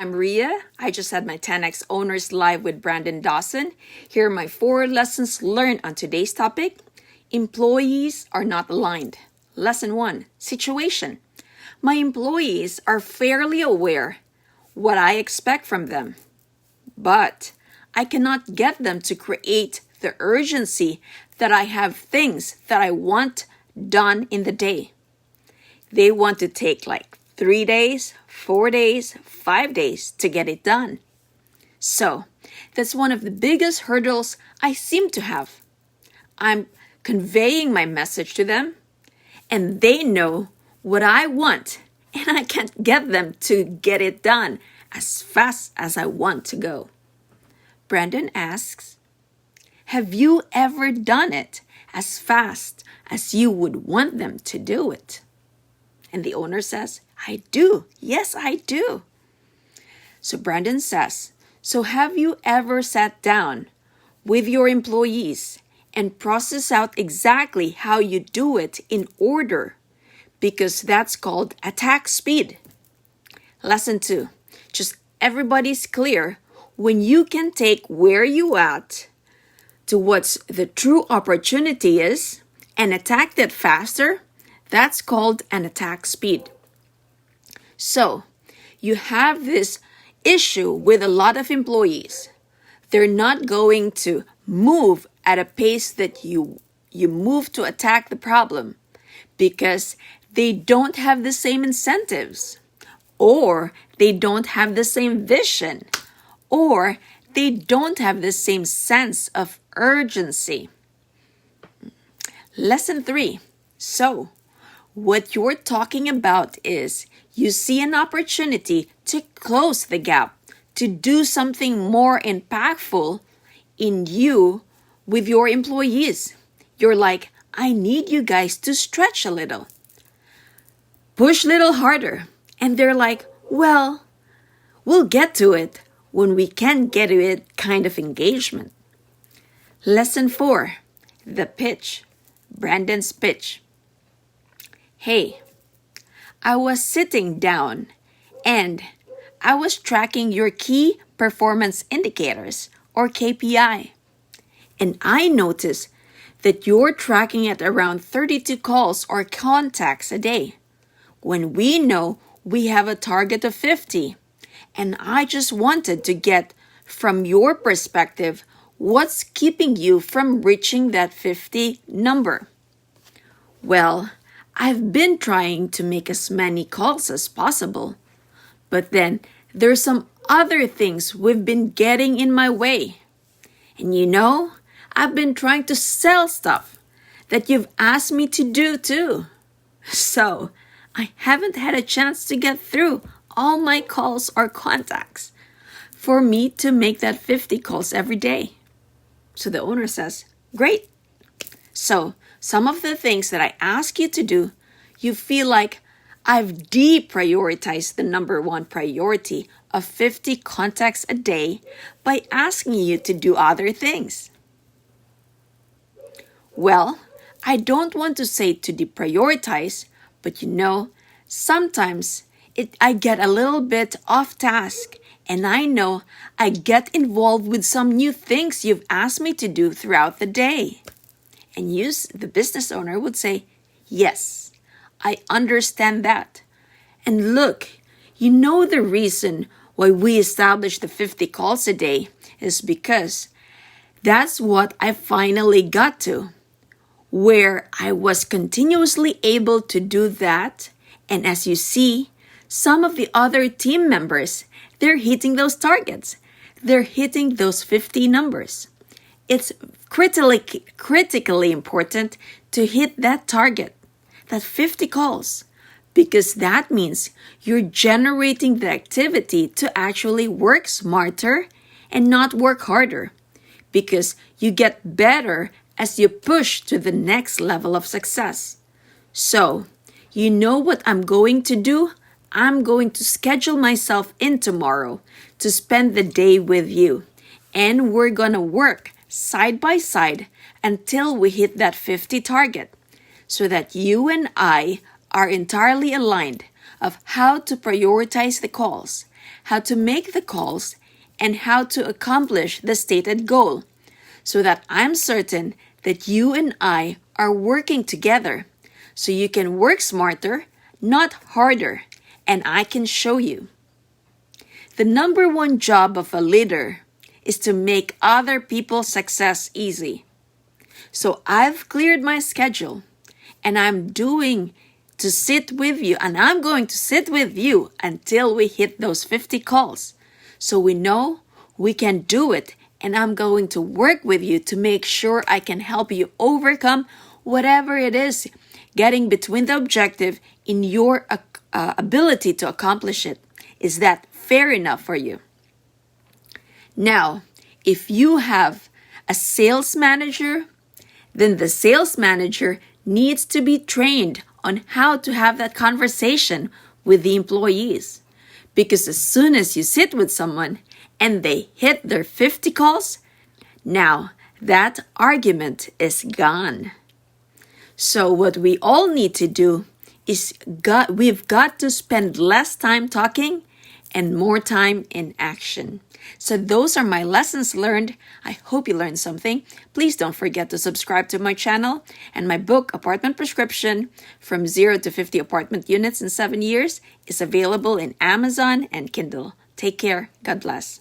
I'm Ria. I just had my 10X Owners Live with Brandon Dawson. Here are my 4 lessons learned on today's topic. Employees are not aligned. Lesson 1, situation. My employees are fairly aware what I expect from them, but I cannot get them to create the urgency that I have things that I want done in the day. They want to take like 3 days, 4 days, 5 days to get it done. So that's one of the biggest hurdles I seem to have. I'm conveying my message to them, and they know what I want, and I can't get them to get it done as fast as I want to go. Brandon asks, have you ever done it as fast as you would want them to do it? And the owner says, I do. Yes, I do. So Brandon says, so have you ever sat down with your employees and process out exactly how you do it in order? Because that's called attack speed. Lesson 2, just everybody's clear when you can take where you at to what's the true opportunity is and attack that faster. That's called an attack speed. So you have this issue with a lot of employees. They're not going to move at a pace that you move to attack the problem because they don't have the same incentives, or they don't have the same vision, or they don't have the same sense of urgency. Lesson 3. So what you're talking about is you see an opportunity to close the gap, to do something more impactful in you with your employees. You're like, I need you guys to stretch a little, push a little harder. And they're like, well, we'll get to it when we can get to it kind of engagement. Lesson 4, the pitch, Brandon's pitch. Hey, I was sitting down and I was tracking your key performance indicators or KPI. And I noticed that you're tracking at around 32 calls or contacts a day when we know we have a target of 50. And I just wanted to get from your perspective what's keeping you from reaching that 50 number. Well, I've been trying to make as many calls as possible, but then there's some other things we've been getting in my way. And I've been trying to sell stuff that you've asked me to do too. So I haven't had a chance to get through all my calls or contacts for me to make that 50 calls every day. So the owner says, great. So some of the things that I ask you to do, you feel like I've deprioritized the number 1 priority of 50 contacts a day by asking you to do other things. Well, I don't want to say to deprioritize, but sometimes I get a little bit off task, and I know I get involved with some new things you've asked me to do throughout the day. And the business owner would say, yes, I understand that. And look, the reason why we established the 50 calls a day is because that's what I finally got to, where I was continuously able to do that. And as you see, some of the other team members, they're hitting those targets. They're hitting those 50 numbers. It's critically important to hit that target, that 50 calls, because that means you're generating the activity to actually work smarter and not work harder, because you get better as you push to the next level of success. So, what I'm going to do? I'm going to schedule myself in tomorrow to spend the day with you, and we're going to work side by side until we hit that 50 target, so that you and I are entirely aligned of how to prioritize the calls, how to make the calls, and how to accomplish the stated goal, so that I'm certain that you and I are working together, so you can work smarter, not harder, and I can show you. The number one job of a leader is to make other people's success easy. So I've cleared my schedule, and I'm going to sit with you until we hit those 50 calls. So we know we can do it, and I'm going to work with you to make sure I can help you overcome whatever it is getting between the objective in your ability to accomplish it. Is that fair enough for you? Now, if you have a sales manager, then the sales manager needs to be trained on how to have that conversation with the employees. Because as soon as you sit with someone and they hit their 50 calls, now that argument is gone. So what we all need to do is we've got to spend less time talking and more time in action. So those are my lessons learned. I hope you learned something. Please don't forget to subscribe to my channel, and my book, Apartment Prescription, From 0 to 50 Apartment Units in 7 Years, is available in Amazon and Kindle. Take care. God bless.